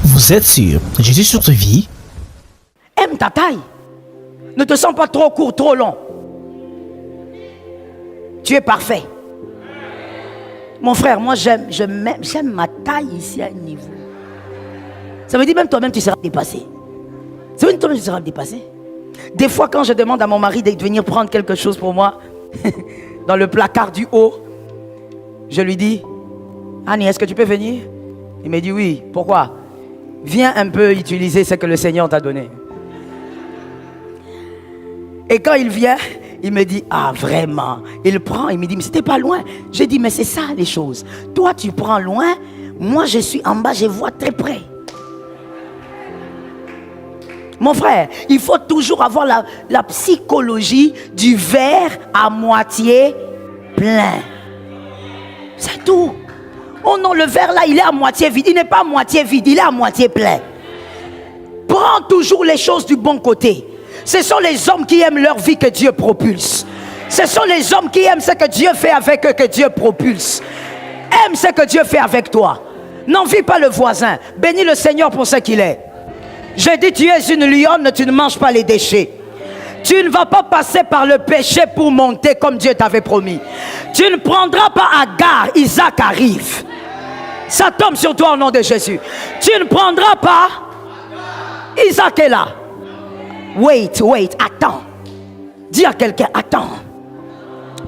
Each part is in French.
Vous êtes sur Jésus sur ta vie. Aime ta taille. Ne te sens pas trop court, trop long. Tu es parfait. Mon frère, moi j'aime ma taille ici à un niveau. Ça veut dire même toi-même tu seras dépassé. Ça veut dire toi-même tu seras dépassé. Des fois quand je demande à mon mari de venir prendre quelque chose pour moi, dans le placard du haut, je lui dis, Annie, est-ce que tu peux venir? Il me dit oui. Pourquoi? Viens un peu utiliser ce que le Seigneur t'a donné. Et quand il vient, il me dit, ah vraiment? Il prend, il me dit, mais c'était pas loin. J'ai dit, mais c'est ça les choses. Toi tu prends loin, moi je suis en bas, je vois très près. Mon frère, il faut toujours avoir la psychologie du verre à moitié plein. C'est tout. Oh non, le verre là, il est à moitié vide. Il n'est pas à moitié vide, il est à moitié plein. Prends toujours les choses du bon côté. Ce sont les hommes qui aiment leur vie que Dieu propulse. Ce sont les hommes qui aiment ce que Dieu fait avec eux que Dieu propulse. Aime ce que Dieu fait avec toi. N'envie pas le voisin. Bénis le Seigneur pour ce qu'il est. J'ai dit, tu es une lionne, tu ne manges pas les déchets. Tu ne vas pas passer par le péché pour monter comme Dieu t'avait promis. Tu ne prendras pas Agar, Isaac arrive. Ça tombe sur toi au nom de Jésus. Tu ne prendras pas, Isaac est là. Wait, attends. Dis à quelqu'un, attends.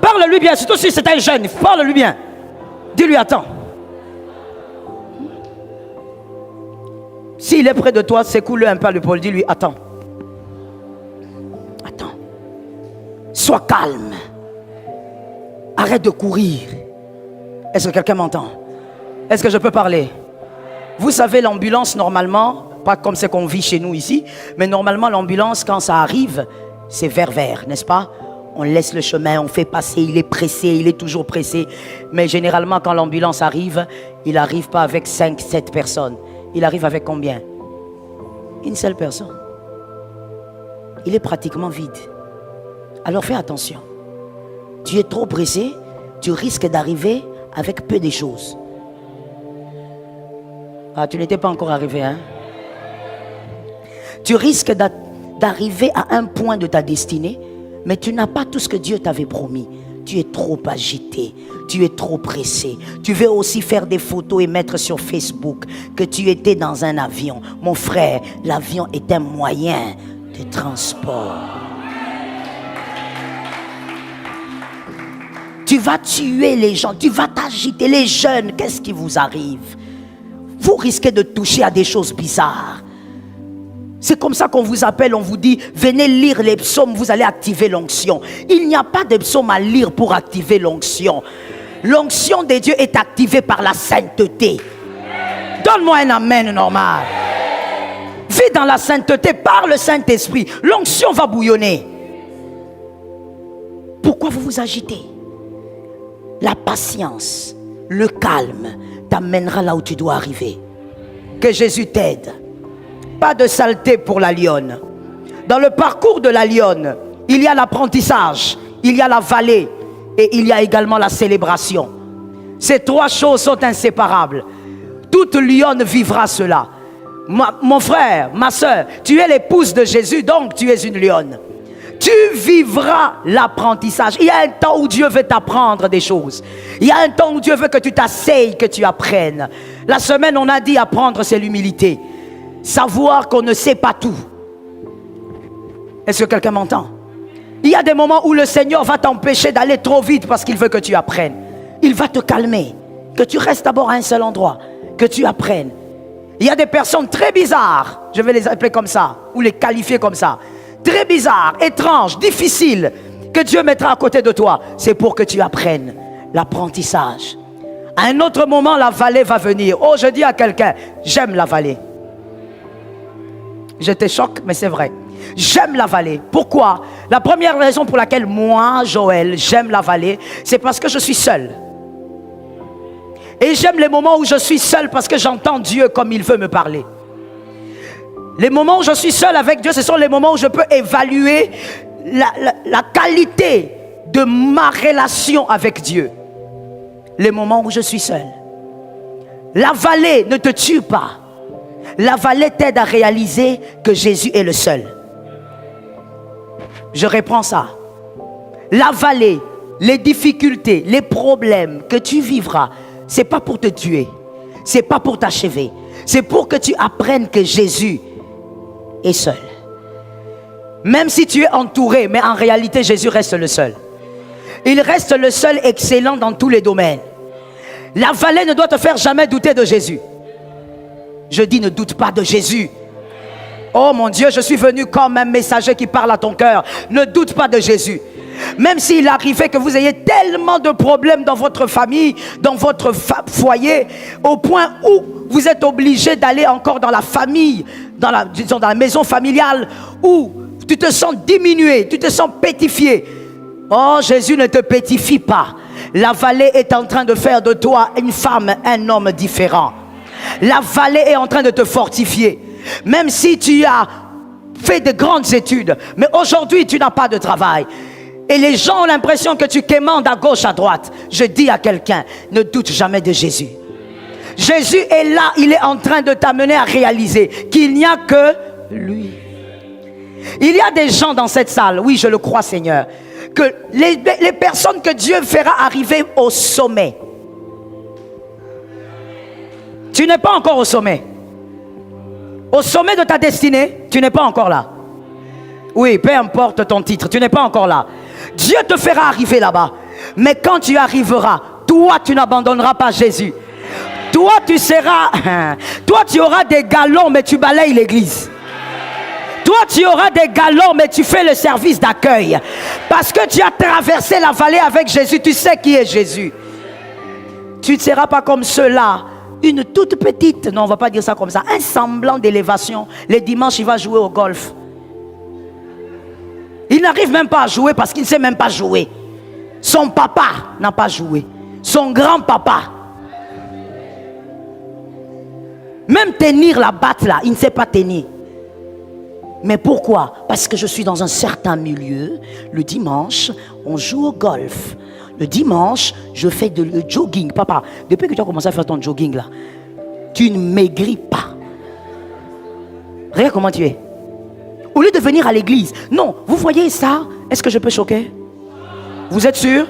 Parle-lui bien, surtout si c'est un jeune, parle-lui bien. Dis-lui, attends. S'il est près de toi, secoue-le un peu à l'épaule. Dis-lui, attends. Attends. Sois calme. Arrête de courir. Est-ce que quelqu'un m'entend? Est-ce que je peux parler? Vous savez, l'ambulance, normalement, pas comme ce qu'on vit chez nous ici, mais normalement, l'ambulance, quand ça arrive, c'est vert, n'est-ce pas? On laisse le chemin, on fait passer, il est pressé, il est toujours pressé. Mais généralement, quand l'ambulance arrive, il n'arrive pas avec 5, 7 personnes. Il arrive avec combien? Une seule personne. Il est pratiquement vide. Alors fais attention. Tu es trop pressé, tu risques d'arriver avec peu de choses. Ah, tu n'étais pas encore arrivé, hein? Tu risques d'arriver à un point de ta destinée, mais tu n'as pas tout ce que Dieu t'avait promis. Tu es trop agité, tu es trop pressé. Tu veux aussi faire des photos et mettre sur Facebook que tu étais dans un avion. Mon frère, l'avion est un moyen de transport. Tu vas tuer les gens, tu vas t'agiter. Les jeunes, qu'est-ce qui vous arrive? Vous risquez de toucher à des choses bizarres. C'est comme ça qu'on vous appelle, on vous dit, venez lire les psaumes, vous allez activer l'onction. Il n'y a pas de psaume à lire pour activer l'onction. L'onction de Dieu est activée par la sainteté. Donne-moi un amen normal. Vis dans la sainteté par le Saint-Esprit. L'onction va bouillonner. Pourquoi vous vous agitez? La patience, le calme t'amènera là où tu dois arriver. Que Jésus t'aide. Pas de saleté pour la lionne. Dans le parcours de la lionne, il y a l'apprentissage, il y a la vallée et il y a également la célébration. Ces trois choses sont inséparables. Toute lionne vivra cela. Mon frère, ma soeur, tu es l'épouse de Jésus, donc tu es une lionne. Tu vivras l'apprentissage. Il y a un temps où Dieu veut t'apprendre des choses. Il y a un temps où Dieu veut que tu t'asseyes, que tu apprennes. La semaine, on a dit apprendre, c'est l'humilité. Savoir qu'on ne sait pas tout. Est-ce que quelqu'un m'entend? Il y a des moments où le Seigneur va t'empêcher d'aller trop vite parce qu'il veut que tu apprennes. Il va te calmer. Que tu restes d'abord à un seul endroit. Que tu apprennes. Il y a des personnes très bizarres, je vais les appeler comme ça, ou les qualifier comme ça. Très bizarres, étranges, difficiles, que Dieu mettra à côté de toi. C'est pour que tu apprennes l'apprentissage. À un autre moment, la vallée va venir. Oh, je dis à quelqu'un, j'aime la vallée. Je te choque, mais c'est vrai. J'aime la vallée. Pourquoi? La première raison pour laquelle moi, Joël, j'aime la vallée, c'est parce que je suis seul. Et j'aime les moments où je suis seul parce que j'entends Dieu comme il veut me parler. Les moments où je suis seul avec Dieu, ce sont les moments où je peux évaluer la qualité de ma relation avec Dieu. Les moments où je suis seul. La vallée ne te tue pas. La vallée t'aide à réaliser que Jésus est le seul. Je reprends ça. La vallée, les difficultés, les problèmes que tu vivras, ce n'est pas pour te tuer. Ce n'est pas pour t'achever. C'est pour que tu apprennes que Jésus est seul. Même si tu es entouré, mais en réalité, Jésus reste le seul. Il reste le seul excellent dans tous les domaines. La vallée ne doit te faire jamais douter de Jésus. Je dis ne doute pas de Jésus. Oh mon Dieu, je suis venu comme un messager qui parle à ton cœur. Ne doute pas de Jésus. Même s'il arrivait que vous ayez tellement de problèmes dans votre famille, dans votre foyer, au point où vous êtes obligé d'aller encore dans la famille, dans la maison familiale, où tu te sens diminué, tu te sens pétrifié. Oh, Jésus ne te pétrifie pas. La vallée est en train de faire de toi une femme, un homme différent. La vallée est en train de te fortifier. Même si tu as fait de grandes études, mais aujourd'hui tu n'as pas de travail. Et les gens ont l'impression que tu quémandes à gauche, à droite. Je dis à quelqu'un, ne doute jamais de Jésus. Jésus est là, il est en train de t'amener à réaliser qu'il n'y a que lui. Il y a des gens dans cette salle, oui je le crois Seigneur, que les personnes que Dieu fera arriver au sommet. Tu n'es pas encore au sommet. Au sommet de ta destinée, tu n'es pas encore là. Oui, peu importe ton titre, tu n'es pas encore là. Dieu te fera arriver là-bas. Mais quand tu arriveras, toi tu n'abandonneras pas Jésus. Toi tu auras des galons mais tu balayes l'église. Toi tu auras des galons mais tu fais le service d'accueil. Parce que tu as traversé la vallée avec Jésus, tu sais qui est Jésus. Tu ne seras pas comme ceux-là. Une toute petite, non on ne va pas dire ça comme ça, un semblant d'élévation. Les dimanches il va jouer au golf. Il n'arrive même pas à jouer parce qu'il ne sait même pas jouer. Son papa n'a pas joué. Son grand-papa. Même tenir la batte là, il ne sait pas tenir. Mais pourquoi? Parce que je suis dans un certain milieu. Le dimanche, on joue au golf. Le dimanche, je fais le jogging. Papa, depuis que tu as commencé à faire ton jogging là, tu ne maigris pas. Regarde comment tu es. Au lieu de venir à l'église. Non, vous voyez ça? Est-ce que je peux choquer? Vous êtes sûr?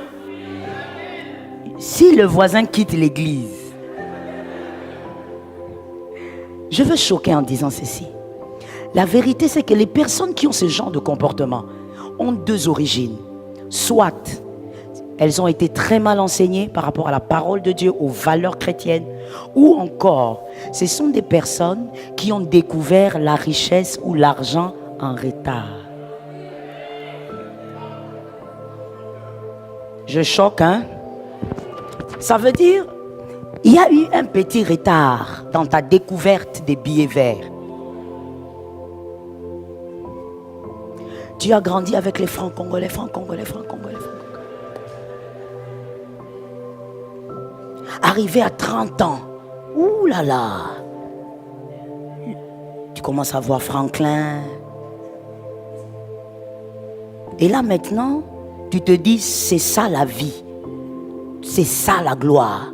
Si le voisin quitte l'église, je veux choquer en disant ceci. La vérité, c'est que les personnes qui ont ce genre de comportement ont deux origines. Soit elles ont été très mal enseignées par rapport à la parole de Dieu, aux valeurs chrétiennes, ou encore, ce sont des personnes qui ont découvert la richesse ou l'argent en retard. Je choque, hein? Ça veut dire, il y a eu un petit retard dans ta découverte des billets verts. Tu as grandi avec les francs congolais, francs congolais, francs congolais, francs congolais. Arrivé à 30 ans, ouh là là, tu commences à voir Franklin. Et là maintenant, tu te dis, c'est ça la vie. C'est ça la gloire.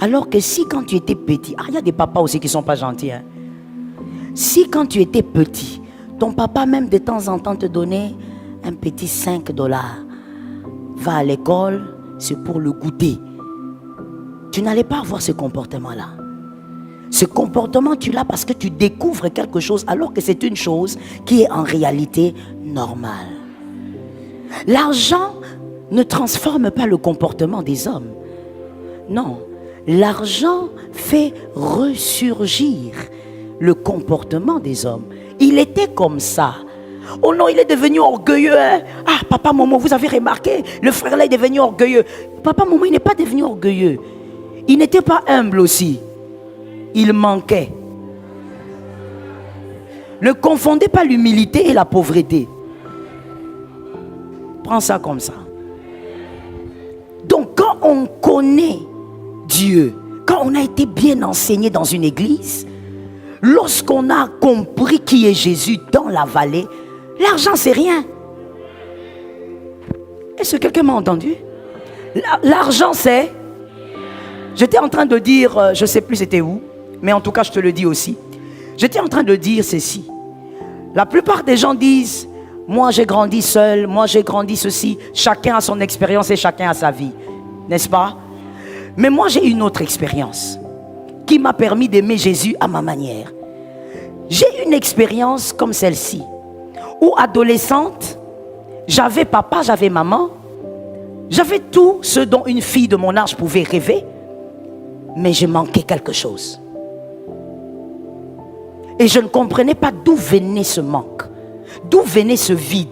Alors que si quand tu étais petit, il y a des papas aussi qui ne sont pas gentils. Hein. Si quand tu étais petit, ton papa même de temps en temps te donnait un petit $5. Va à l'école, c'est pour le goûter. Tu n'allais pas avoir ce comportement-là. Ce comportement, tu l'as parce que tu découvres quelque chose alors que c'est une chose qui est en réalité normale. L'argent ne transforme pas le comportement des hommes. Non, l'argent fait ressurgir le comportement des hommes. Il était comme ça. Oh non, il est devenu orgueilleux. Hein? Ah, papa, maman, vous avez remarqué, le frère là est devenu orgueilleux. Papa, maman, il n'est pas devenu orgueilleux. Il n'était pas humble aussi. Il manquait. Ne confondez pas l'humilité et la pauvreté. Prends ça comme ça. Donc quand on connaît Dieu, quand on a été bien enseigné dans une église, lorsqu'on a compris qui est Jésus dans la vallée, l'argent c'est rien. Est-ce que quelqu'un m'a entendu? L'argent c'est... J'étais en train de dire, je ne sais plus c'était où, mais en tout cas je te le dis aussi. J'étais en train de dire ceci. La plupart des gens disent, moi j'ai grandi seul, moi j'ai grandi ceci. Chacun a son expérience et chacun a sa vie. N'est-ce pas? Mais moi j'ai une autre expérience qui m'a permis d'aimer Jésus à ma manière. J'ai une expérience comme celle-ci, où adolescente, j'avais papa, j'avais maman, j'avais tout ce dont une fille de mon âge pouvait rêver, mais je manquais quelque chose. Et je ne comprenais pas d'où venait ce manque, d'où venait ce vide.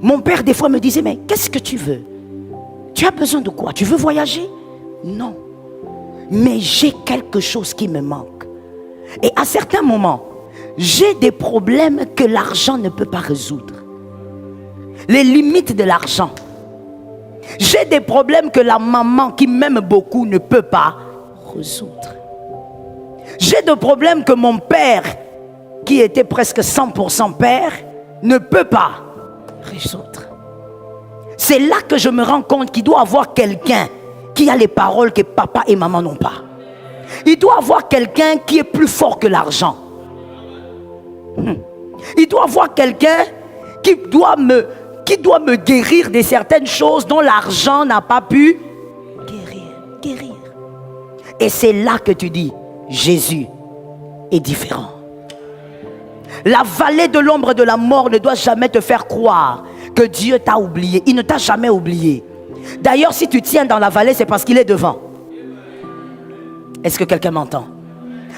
Mon père des fois me disait, mais qu'est-ce que tu veux? Tu as besoin de quoi? Tu veux voyager? Non. Mais j'ai quelque chose qui me manque. Et à certains moments, j'ai des problèmes que l'argent ne peut pas résoudre. Les limites de l'argent. J'ai des problèmes que la maman qui m'aime beaucoup ne peut pas résoudre. J'ai des problèmes que mon père, qui était presque 100% père, ne peut pas résoudre. C'est là que je me rends compte qu'il doit y avoir quelqu'un qui a les paroles que papa et maman n'ont pas. Il doit y avoir quelqu'un qui est plus fort que l'argent. Il doit y avoir quelqu'un qui doit me guérir de certaines choses dont l'argent n'a pas pu guérir. Et c'est là que tu dis, Jésus est différent. La vallée de l'ombre de la mort ne doit jamais te faire croire que Dieu t'a oublié. Il ne t'a jamais oublié. D'ailleurs, si tu tiens dans la vallée, c'est parce qu'il est devant. Est-ce que quelqu'un m'entend?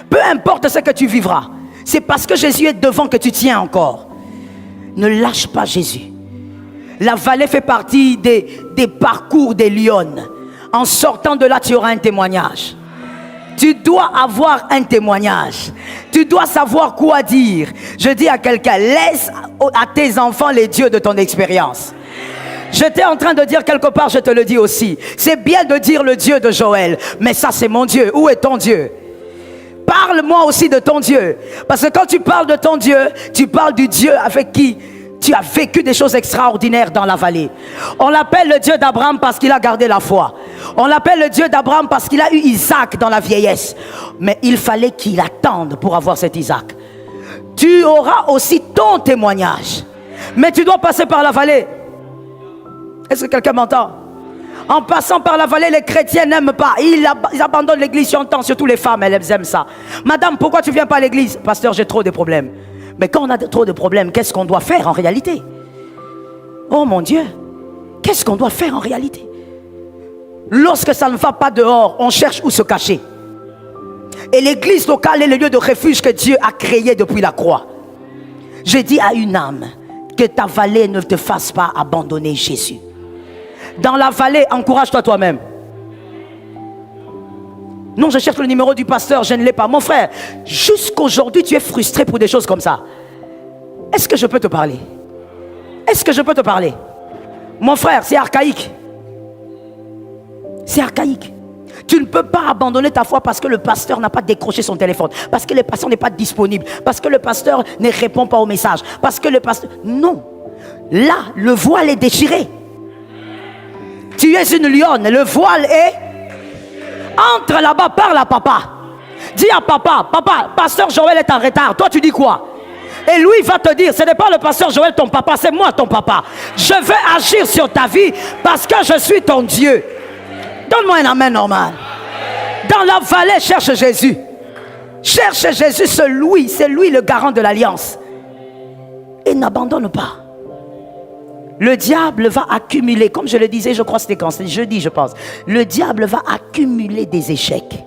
Peu importe ce que tu vivras, c'est parce que Jésus est devant que tu tiens encore. Ne lâche pas Jésus. La vallée fait partie des parcours des lionnes. En sortant de là, tu auras un témoignage. Tu dois avoir un témoignage. Tu dois savoir quoi dire. Je dis à quelqu'un, laisse à tes enfants les dieux de ton expérience. J'étais en train de dire quelque part, je te le dis aussi. C'est bien de dire le Dieu de Joël, mais ça c'est mon Dieu. Où est ton Dieu? Parle-moi aussi de ton Dieu. Parce que quand tu parles de ton Dieu, tu parles du Dieu avec qui tu as vécu des choses extraordinaires dans la vallée. On l'appelle le Dieu d'Abraham parce qu'il a gardé la foi. On l'appelle le Dieu d'Abraham parce qu'il a eu Isaac dans la vieillesse. Mais il fallait qu'il attende pour avoir cet Isaac. Tu auras aussi ton témoignage. Mais tu dois passer par la vallée. Est-ce que quelqu'un m'entend? En passant par la vallée, les chrétiens n'aiment pas. Ils abandonnent l'église, j'entends, surtout les femmes, elles aiment ça. Madame, pourquoi tu ne viens pas à l'église? Pasteur, j'ai trop de problèmes. Mais quand on a trop de problèmes, qu'est-ce qu'on doit faire en réalité? Oh mon Dieu, qu'est-ce qu'on doit faire en réalité? Lorsque ça ne va pas dehors, on cherche où se cacher. Et l'église locale est le lieu de refuge que Dieu a créé depuis la croix. Je dis à une âme, que ta vallée ne te fasse pas abandonner Jésus. Dans la vallée, encourage-toi toi-même. Non, je cherche le numéro du pasteur, je ne l'ai pas. Mon frère, jusqu'aujourd'hui, tu es frustré pour des choses comme ça. Est-ce que je peux te parler? Est-ce que je peux te parler? Mon frère, c'est archaïque. C'est archaïque. Tu ne peux pas abandonner ta foi parce que le pasteur n'a pas décroché son téléphone, parce que le pasteur n'est pas disponible, parce que le pasteur ne répond pas au message, parce que le pasteur... Non. Là, le voile est déchiré. Tu es une lionne, le voile est... Entre là-bas, parle à papa. Dis à papa, papa, pasteur Joël est en retard. Toi, tu dis quoi? Et lui va te dire, ce n'est pas le pasteur Joël ton papa, c'est moi ton papa. Je vais agir sur ta vie parce que je suis ton Dieu. Donne-moi un amen normal. Dans la vallée, cherche Jésus. Cherche Jésus, c'est lui le garant de l'alliance. Et n'abandonne pas. Le diable va accumuler, comme je le disais, je crois que c'était quand, c'était jeudi je pense. Le diable va accumuler des échecs.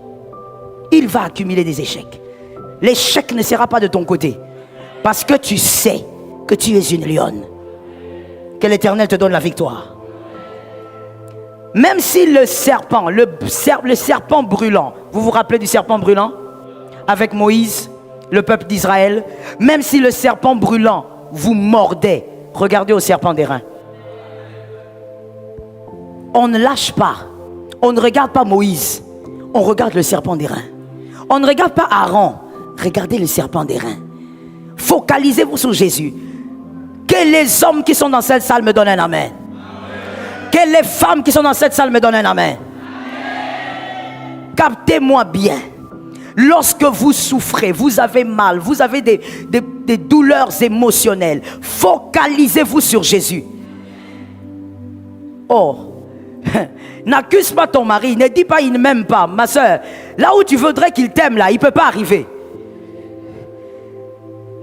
Il va accumuler des échecs. L'échec ne sera pas de ton côté. Parce que tu sais que tu es une lionne. Que l'Éternel te donne la victoire. Même si le serpent brûlant, vous vous rappelez du serpent brûlant? Avec Moïse, le peuple d'Israël. Même si le serpent brûlant vous mordait, regardez au serpent d'airain. On ne lâche pas. On ne regarde pas Moïse. On regarde le serpent d'airain. On ne regarde pas Aaron. Regardez le serpent d'airain. Focalisez-vous sur Jésus. Que les hommes qui sont dans cette salle me donnent un amen. Que les femmes qui sont dans cette salle me donnent un amen. Captez-moi bien. Lorsque vous souffrez, vous avez mal, vous avez des douleurs émotionnelles, focalisez-vous sur Jésus. Oh, n'accuse pas ton mari, ne dis pas il ne m'aime pas. Ma soeur, là où tu voudrais qu'il t'aime, là, il ne peut pas arriver.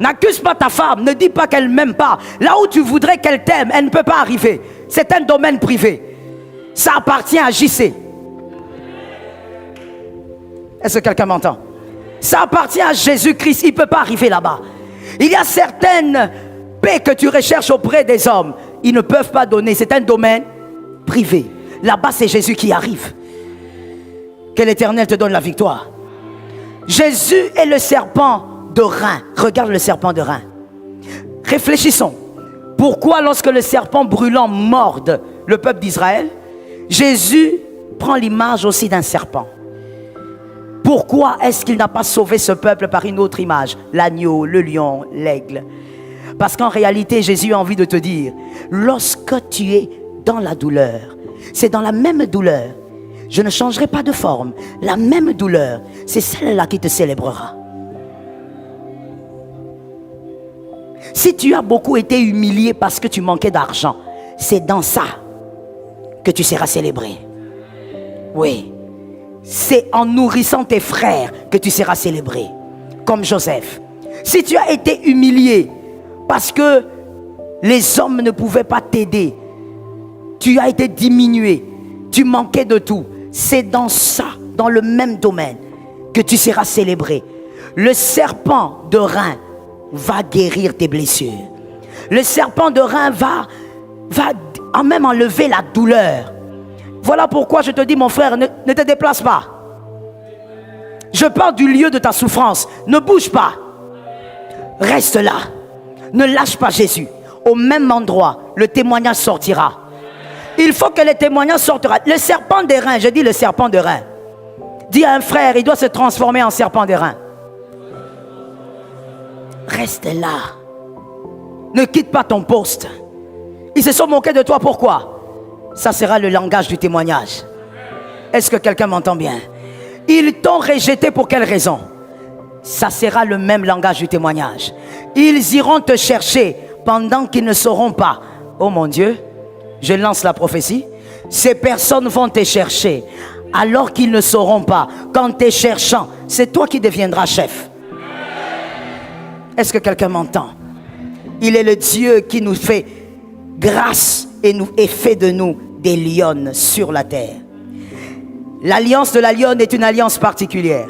N'accuse pas ta femme, ne dis pas qu'elle ne m'aime pas. Là où tu voudrais qu'elle t'aime, elle ne peut pas arriver. C'est un domaine privé. Ça appartient à JC. Est-ce que quelqu'un m'entend? Ça appartient à Jésus-Christ, il ne peut pas arriver là-bas. Il y a certaines paix que tu recherches auprès des hommes, ils ne peuvent pas donner, c'est un domaine privé. Là-bas, c'est Jésus qui arrive. Que l'Éternel te donne la victoire. Jésus est le serpent de rein. Regarde le serpent de rein. Réfléchissons. Pourquoi lorsque le serpent brûlant morde le peuple d'Israël, Jésus prend l'image aussi d'un serpent? Pourquoi est-ce qu'il n'a pas sauvé ce peuple par une autre image? L'agneau, le lion, l'aigle. Parce qu'en réalité, Jésus a envie de te dire, lorsque tu es dans la douleur, c'est dans la même douleur. Je ne changerai pas de forme. La même douleur, c'est celle-là qui te célébrera. Si tu as beaucoup été humilié parce que tu manquais d'argent, c'est dans ça que tu seras célébré. Oui. C'est en nourrissant tes frères que tu seras célébré. Comme Joseph. Si tu as été humilié parce que les hommes ne pouvaient pas t'aider, tu as été diminué, tu manquais de tout, c'est dans ça, dans le même domaine, que tu seras célébré. Le serpent de rein va guérir tes blessures. Le serpent de rein va même enlever la douleur. Voilà pourquoi je te dis, mon frère, ne te déplace pas. Je parle du lieu de ta souffrance. Ne bouge pas. Reste là. Ne lâche pas Jésus. Au même endroit, le témoignage sortira. Il faut que le témoignage sortira. Le serpent des reins, je dis le serpent de reins. Dis à un frère, il doit se transformer en serpent des reins. Reste là. Ne quitte pas ton poste. Ils se sont moqués de toi, pourquoi? Ça sera le langage du témoignage. Est-ce que quelqu'un m'entend bien? Ils t'ont rejeté pour quelle raison? Ça sera le même langage du témoignage. Ils iront te chercher pendant qu'ils ne sauront pas. Oh mon Dieu, je lance la prophétie. Ces personnes vont te chercher alors qu'ils ne sauront pas. Qu'en te cherchant, c'est toi qui deviendras chef. Est-ce que quelqu'un m'entend? Il est le Dieu qui nous fait grâce et fait de nous des lionnes sur la terre. L'alliance de la lionne est une alliance particulière.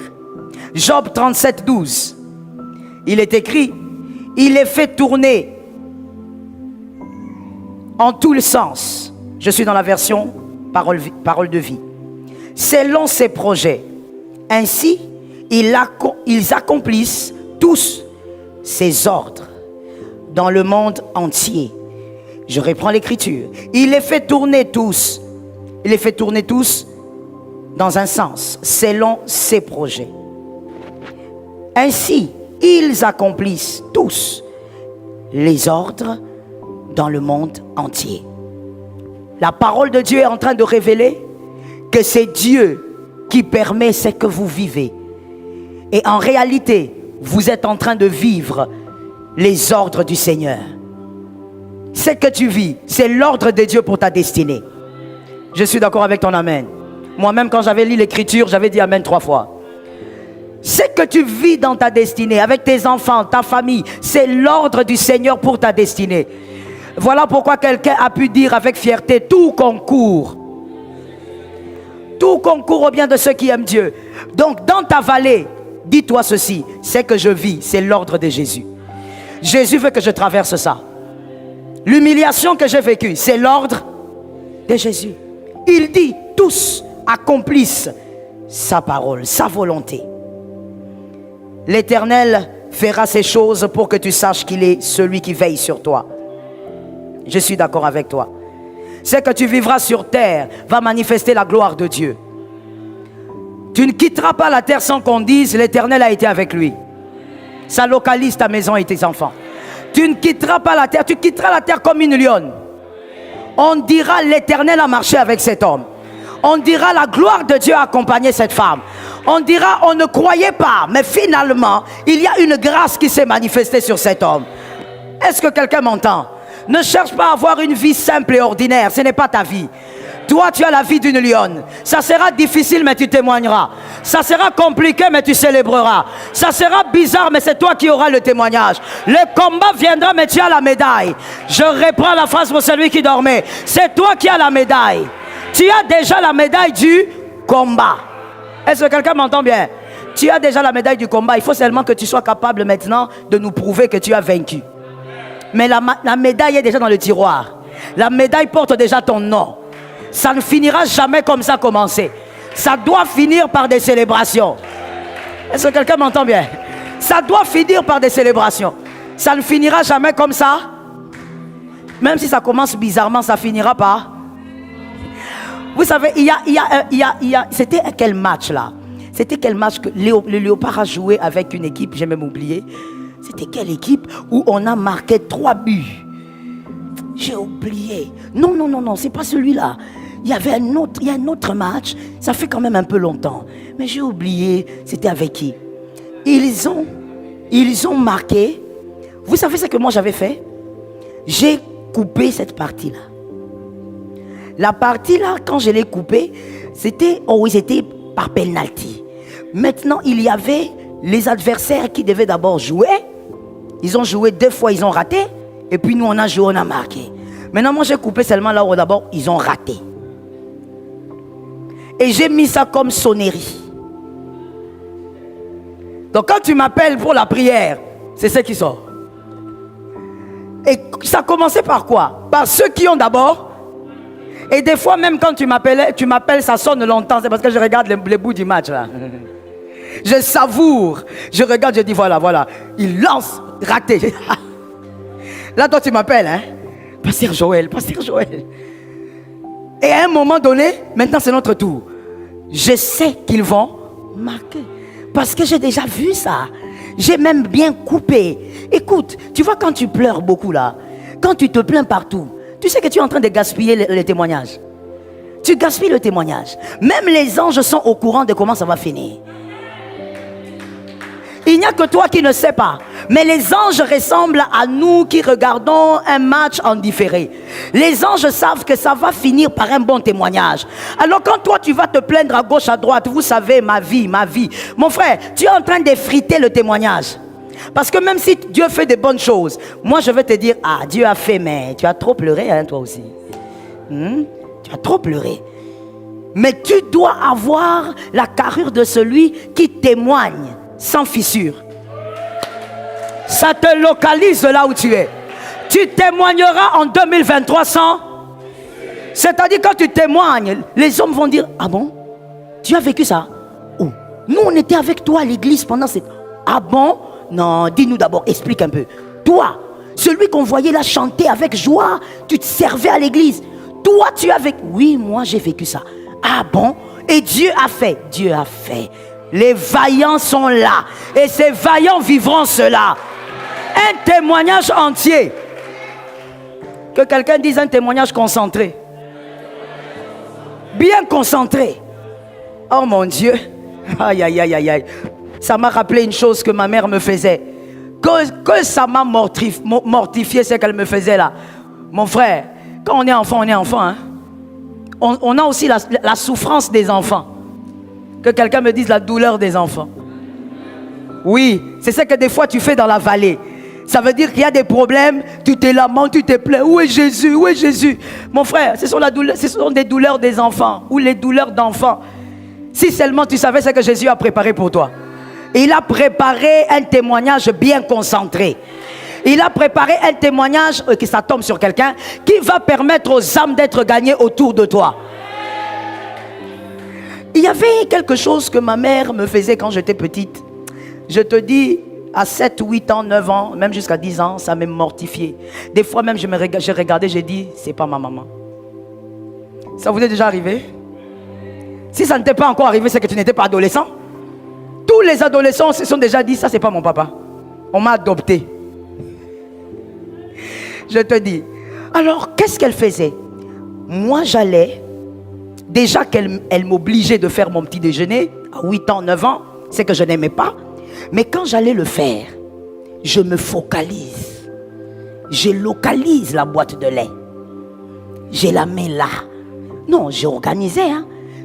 Job 37, 12. Il est écrit, il les fait tourner en tous les sens. Je suis dans la version parole de vie. Selon ses projets. Ainsi, ils accomplissent tous ses ordres dans le monde entier. Je reprends l'écriture. Il les fait tourner tous. Il les fait tourner tous dans un sens, selon ses projets. Ainsi, ils accomplissent tous les ordres dans le monde entier. La parole de Dieu est en train de révéler que c'est Dieu qui permet ce que vous vivez. Et en réalité, vous êtes en train de vivre les ordres du Seigneur. Ce que tu vis, c'est l'ordre de Dieu pour ta destinée. Je suis d'accord avec ton amen. Moi-même, quand j'avais lu l'écriture, j'avais dit amen 3 fois. Ce que tu vis dans ta destinée, avec tes enfants, ta famille, c'est l'ordre du Seigneur pour ta destinée. Voilà pourquoi quelqu'un a pu dire avec fierté, tout concourt au bien de ceux qui aiment Dieu. Donc dans ta vallée, dis-toi ceci, ce que je vis, c'est l'ordre de Jésus. Jésus veut que je traverse ça. L'humiliation que j'ai vécue, c'est l'ordre de Jésus. Il dit, tous accomplissent sa parole, sa volonté. L'Éternel fera ces choses pour que tu saches qu'il est celui qui veille sur toi. Je suis d'accord avec toi. Ce que tu vivras sur terre va manifester la gloire de Dieu. Tu ne quitteras pas la terre sans qu'on dise l'Éternel a été avec lui. Ça localise ta maison et tes enfants. Tu ne quitteras pas la terre, tu quitteras la terre comme une lionne. On dira l'Éternel a marché avec cet homme. On dira la gloire de Dieu a accompagné cette femme. On dira on ne croyait pas, mais finalement, il y a une grâce qui s'est manifestée sur cet homme. Est-ce que quelqu'un m'entend? Ne cherche pas à avoir une vie simple et ordinaire, ce n'est pas ta vie. Toi, tu as la vie d'une lionne. Ça sera difficile, mais tu témoigneras. Ça sera compliqué, mais tu célébreras. Ça sera bizarre, mais c'est toi qui auras le témoignage. Le combat viendra, mais tu as la médaille. Je reprends la phrase pour celui qui dormait. C'est toi qui as la médaille. Tu as déjà la médaille du combat. Est-ce que quelqu'un m'entend bien? Tu as déjà la médaille du combat. Il faut seulement que tu sois capable maintenant de nous prouver que tu as vaincu. Mais la médaille est déjà dans le tiroir. La médaille porte déjà ton nom. Ça ne finira jamais comme ça a commencé. Ça doit finir par des célébrations. Est-ce que quelqu'un m'entend bien? Ça doit finir par des célébrations. Ça ne finira jamais comme ça. Même si ça commence bizarrement, ça finira par... Vous savez, c'était quel match là? C'était quel match que le Léopard a joué avec une équipe, j'ai même oublié. C'était quelle équipe où on a marqué 3 buts? J'ai oublié. Non, c'est pas celui-là. Il y a un autre match. Ça fait quand même un peu longtemps. Mais j'ai oublié. C'était avec qui? Ils ont marqué. Vous savez ce que moi j'avais fait? J'ai coupé cette partie-là. La partie-là, quand je l'ai coupée, c'était par penalty. Maintenant, il y avait les adversaires qui devaient d'abord jouer. Ils ont joué 2 fois, ils ont raté. Et puis nous, on a joué, on a marqué. Maintenant, moi, j'ai coupé seulement là où d'abord, ils ont raté. Et j'ai mis ça comme sonnerie. Donc, quand tu m'appelles pour la prière, c'est ce qui sort. Et ça commençait par quoi? Par ceux qui ont d'abord. Et des fois, même quand tu m'appelles, ça sonne longtemps. C'est parce que je regarde les bouts du match, là. Je savoure. Je regarde, je dis, voilà. Il lance, raté. Là, toi, tu m'appelles, hein? Pasteur Joël. Et à un moment donné, maintenant, c'est notre tour. Je sais qu'ils vont marquer. Parce que j'ai déjà vu ça. J'ai même bien coupé. Écoute, tu vois, quand tu pleures beaucoup, là, quand tu te plains partout, tu sais que tu es en train de gaspiller les témoignages. Tu gaspilles le témoignage. Même les anges sont au courant de comment ça va finir. Il n'y a que toi qui ne sais pas. Mais les anges ressemblent à nous qui regardons un match en différé. Les anges savent que ça va finir par un bon témoignage. Alors quand toi tu vas te plaindre à gauche, à droite, vous savez, ma vie. Mon frère, tu es en train d'effriter le témoignage. Parce que même si Dieu fait des bonnes choses, moi je vais te dire, Dieu a fait, mais tu as trop pleuré, hein, toi aussi. Tu as trop pleuré. Mais tu dois avoir la carrure de celui qui témoigne sans fissure. Ça te localise là où tu es. Tu témoigneras en 2023 sans... C'est-à-dire quand tu témoignes, les hommes vont dire, ah bon? Tu as vécu ça? Oh, nous on était avec toi à l'église pendant cette... Ah bon? Non, dis-nous d'abord, explique un peu. Toi, celui qu'on voyait là chanter avec joie, tu te servais à l'église. Toi, tu as vécu... Oui, moi j'ai vécu ça. Ah bon? Et Dieu a fait. Dieu a fait. Les vaillants sont là. Et ces vaillants vivront cela. Un témoignage entier. Que quelqu'un dise un témoignage concentré. Bien concentré. Oh mon Dieu. Aïe. Ça m'a rappelé une chose que ma mère me faisait. Que ça m'a mortifié ce qu'elle me faisait là. Mon frère, quand on est enfant, hein. On a aussi la souffrance des enfants. Que quelqu'un me dise la douleur des enfants. Oui, c'est ce que des fois tu fais dans la vallée. Ça veut dire qu'il y a des problèmes, tu te lamentes, tu te plains. Où est Jésus? Où est Jésus? Mon frère, ce sont des douleurs des enfants ou les douleurs d'enfants. Si seulement tu savais ce que Jésus a préparé pour toi. Il a préparé un témoignage bien concentré. Il a préparé un témoignage, que ça tombe sur quelqu'un, qui va permettre aux âmes d'être gagnées autour de toi. Il y avait quelque chose que ma mère me faisait quand j'étais petite. Je te dis, à 7, 8 ans, 9 ans, même jusqu'à 10 ans, ça m'a mortifié. Des fois même, je regardais, j'ai dit, c'est pas ma maman. Ça vous est déjà arrivé? Si ça ne t'est pas encore arrivé, c'est que tu n'étais pas adolescent. Tous les adolescents se sont déjà dit, ça c'est pas mon papa. On m'a adopté. Je te dis. Alors, qu'est-ce qu'elle faisait? Moi, j'allais déjà qu'elle m'obligeait de faire mon petit déjeuner, à 8 ans, 9 ans, c'est que je n'aimais pas. Mais quand j'allais le faire, je me focalise. Je localise la boîte de lait. Je la mets là. Non, j'ai organisé.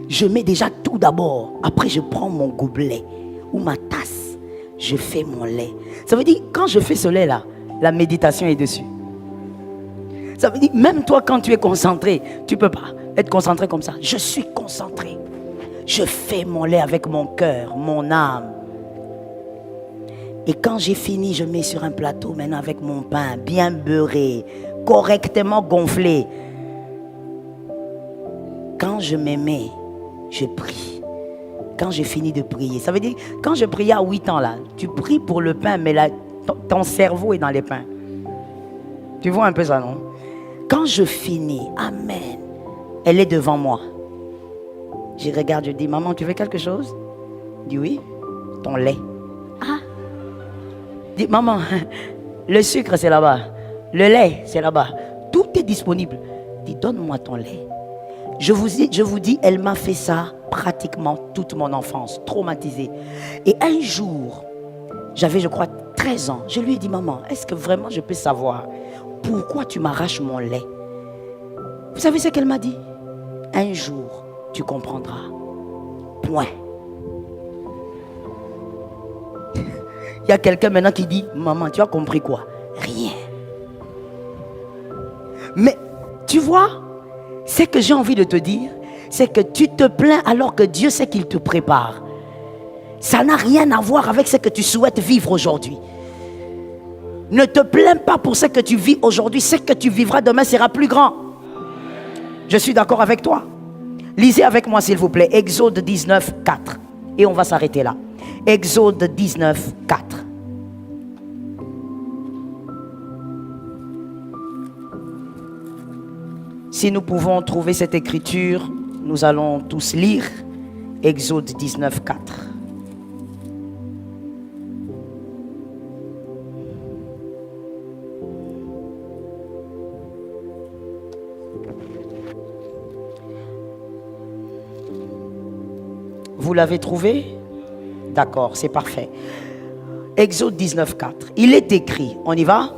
Je mets déjà tout d'abord. Après, je prends mon gobelet ou ma tasse. Je fais mon lait. Ça veut dire, quand je fais ce lait-là, la méditation est dessus. Ça veut dire, même toi, quand tu es concentré, tu ne peux pas être concentré comme ça. Je suis concentré. Je fais mon lait avec mon cœur, mon âme. Et quand j'ai fini, je mets sur un plateau maintenant avec mon pain bien beurré, correctement gonflé. Quand je me mets, je prie. Quand j'ai fini de prier, ça veut dire, quand je priais à 8 ans là, tu pries pour le pain, mais là, ton cerveau est dans les pains. Tu vois un peu ça, non? Quand je finis, amen, elle est devant moi. Je regarde, je dis, maman, tu veux quelque chose? Elle dit oui, ton lait. Ah. Je dis, maman, le sucre c'est là-bas, le lait c'est là-bas, tout est disponible. Je dis, donne-moi ton lait. Je vous dis, elle m'a fait ça pratiquement toute mon enfance, traumatisée. Et un jour, j'avais, je crois, 13 ans. Je lui ai dit, maman, est-ce que vraiment je peux savoir pourquoi tu m'arraches mon lait? Vous savez ce qu'elle m'a dit? Un jour, tu comprendras. Point. Il y a quelqu'un maintenant qui dit, maman, tu as compris quoi? Rien. Mais, tu vois, ce que j'ai envie de te dire, c'est que tu te plains alors que Dieu sait qu'il te prépare. Ça n'a rien à voir avec ce que tu souhaites vivre aujourd'hui. Ne te plains pas pour ce que tu vis aujourd'hui. Ce que tu vivras demain sera plus grand. Je suis d'accord avec toi. Lisez avec moi s'il vous plaît Exode 19, 4. Et on va s'arrêter là. Exode 19, 4. Si nous pouvons trouver cette écriture, nous allons tous lire Exode 19, 4. Vous l'avez trouvé? D'accord, c'est parfait. Exode 19, 4. Il est écrit, on y va?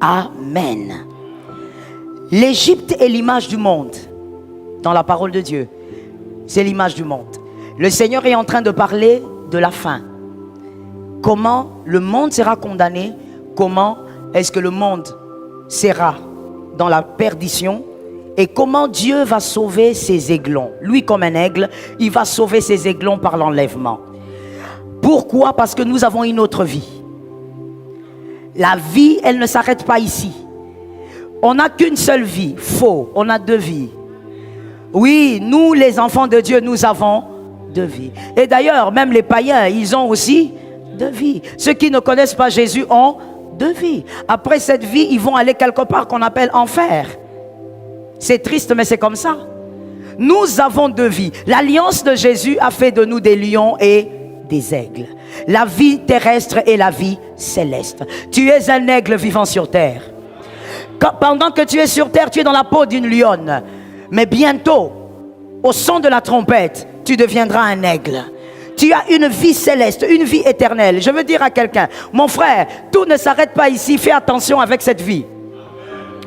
Amen. L'Égypte est l'image du monde. Dans la parole de Dieu, c'est l'image du monde. Le Seigneur est en train de parler de la fin. Comment le monde sera condamné? Comment est-ce que le monde sera dans la perdition? Et comment Dieu va sauver ses aiglons? Lui, comme un aigle, il va sauver ses aiglons par l'enlèvement. Pourquoi? Parce que nous avons une autre vie. La vie, elle ne s'arrête pas ici. On n'a qu'une seule vie. Faux, on a deux vies. Oui, nous les enfants de Dieu, nous avons deux vies. Et d'ailleurs, même les païens, ils ont aussi deux vies. Ceux qui ne connaissent pas Jésus ont deux vies. Après cette vie, ils vont aller quelque part qu'on appelle enfer. C'est triste, mais c'est comme ça. Nous avons deux vies. L'alliance de Jésus a fait de nous des lions et des aigles. La vie terrestre et la vie céleste. Tu es un aigle vivant sur terre. Pendant que tu es sur terre, tu es dans la peau d'une lionne. Mais bientôt, au son de la trompette, tu deviendras un aigle. Tu as une vie céleste, une vie éternelle. Je veux dire à quelqu'un, mon frère, tout ne s'arrête pas ici. Fais attention avec cette vie.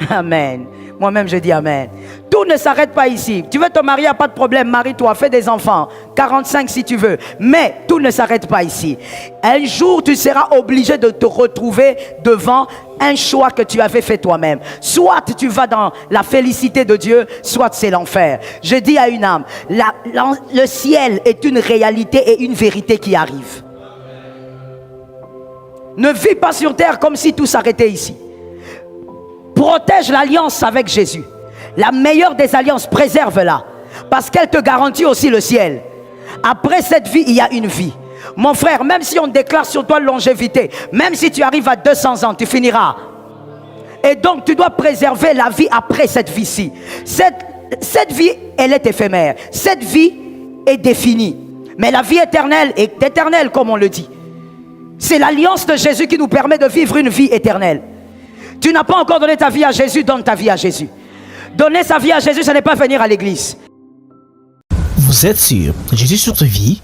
Amen. Moi-même, je dis amen. Tout ne s'arrête pas ici. Tu veux te marier, pas de problème. Marie-toi, fais des enfants. 45 si tu veux. Mais tout ne s'arrête pas ici. Un jour, tu seras obligé de te retrouver devant un choix que tu avais fait toi-même. Soit tu vas dans la félicité de Dieu, soit c'est l'enfer. Je dis à une âme, le ciel est une réalité et une vérité qui arrive. Ne vis pas sur terre comme si tout s'arrêtait ici. Protège l'alliance avec Jésus. La meilleure des alliances, préserve-la. Parce qu'elle te garantit aussi le ciel. Après cette vie, il y a une vie. Mon frère, même si on déclare sur toi longévité, même si tu arrives à 200 ans, tu finiras. Et donc, tu dois préserver la vie après cette vie-ci. Cette vie, elle est éphémère. Cette vie est définie. Mais la vie éternelle est éternelle, comme on le dit. C'est l'alliance de Jésus qui nous permet de vivre une vie éternelle. Tu n'as pas encore donné ta vie à Jésus, donne ta vie à Jésus. Donner sa vie à Jésus, ce n'est pas venir à l'église. Vous êtes sur Jésus sur ta vie?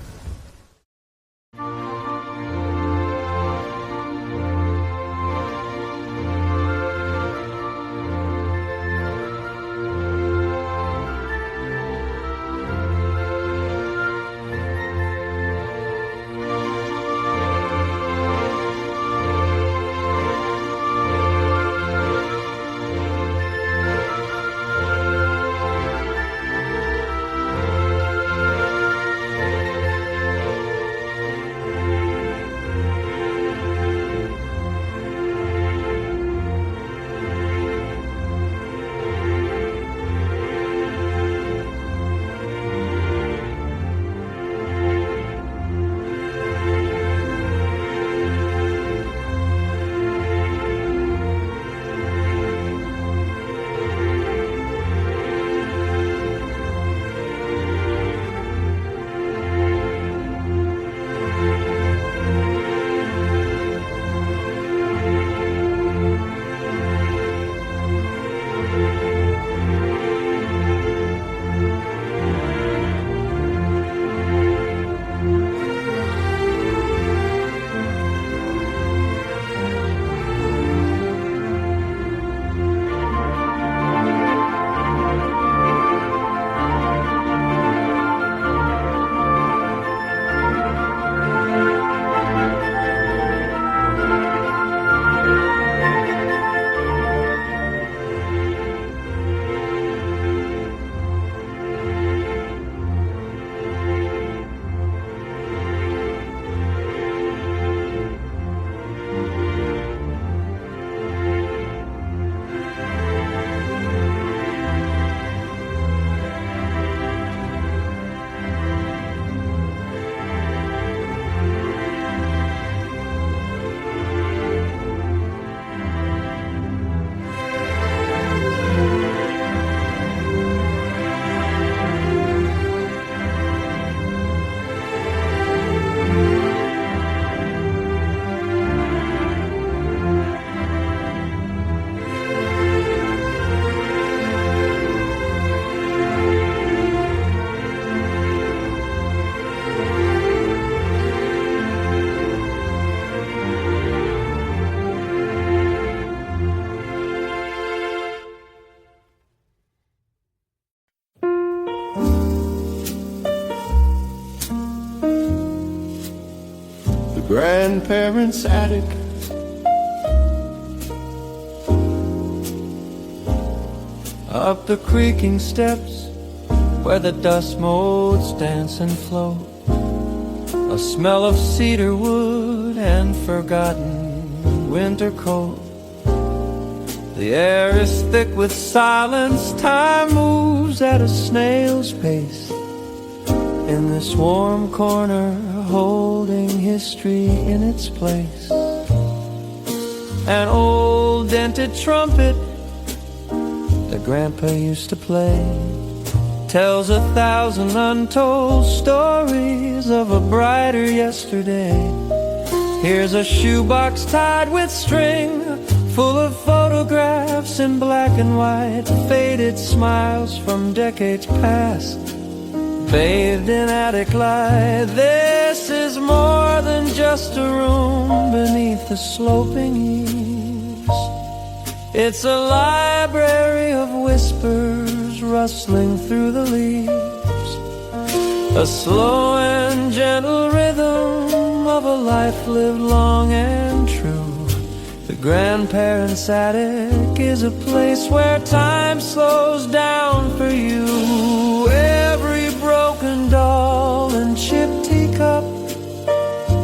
Grandparents' attic, up the creaking steps where the dust motes dance and float, a smell of cedar wood and forgotten winter coat. The air is thick with silence, time moves at a snail's pace in this warm corner, holding history in its place. An old dented trumpet that Grandpa used to play tells 1,000 untold stories of a brighter yesterday. Here's a shoebox tied with string, full of photographs in black and white, faded smiles from decades past, bathed in attic light. This is more than just a room beneath the sloping eaves. It's a library of whispers rustling through the leaves, a slow and gentle rhythm of a life lived long and true. The grandparents' attic is a place where time slows down for you. Every broken doll and chipped teacup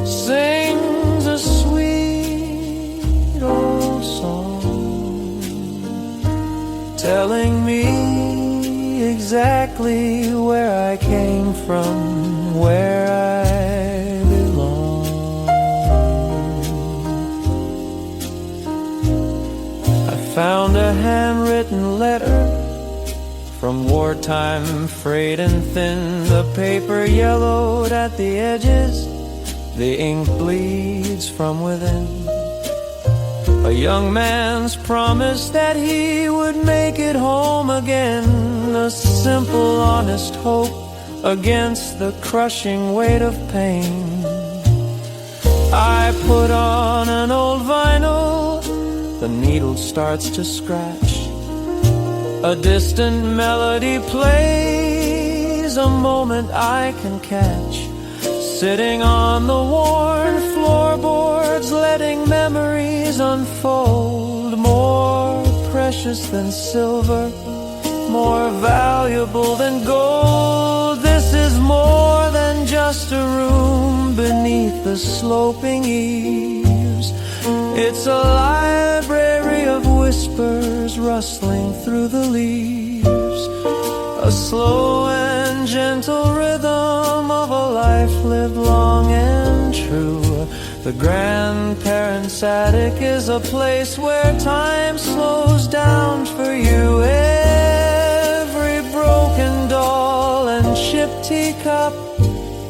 sings a sweet old song, telling me exactly where I came from, where I belong. I found a handwritten letter from wartime, frayed and thin, the paper yellowed at the edges, the ink bleeds from within. A young man's promise that he would make it home again. A simple, honest hope against the crushing weight of pain. I put on an old vinyl, the needle starts to scratch. A distant melody plays, a moment I can catch. Sitting on the worn floorboards, letting memories unfold. More precious than silver, more valuable than gold. This is more than just a room beneath the sloping eaves. It's a library of whispers rustling through the leaves. A slow and gentle rhythm of a life lived long and true. The grandparents' attic is a place where time slows down for you. Every broken doll and chipped teacup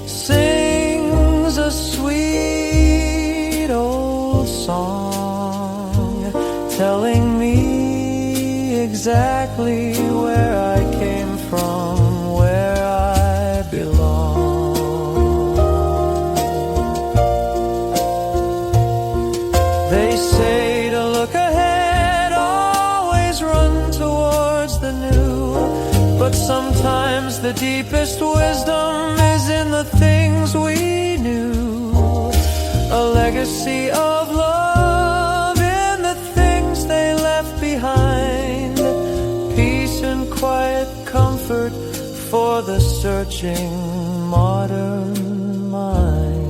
sings a sweet old song, telling me exactly where I came from, where I belong. They say to look ahead, always run towards the new. But sometimes the deepest wisdom is in the things we knew. A legacy of love in the things they left behind. Peace and quiet comfort for the searching modern mind.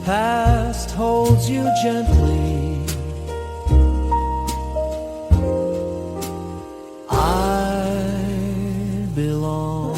Past holds you gently. I belong.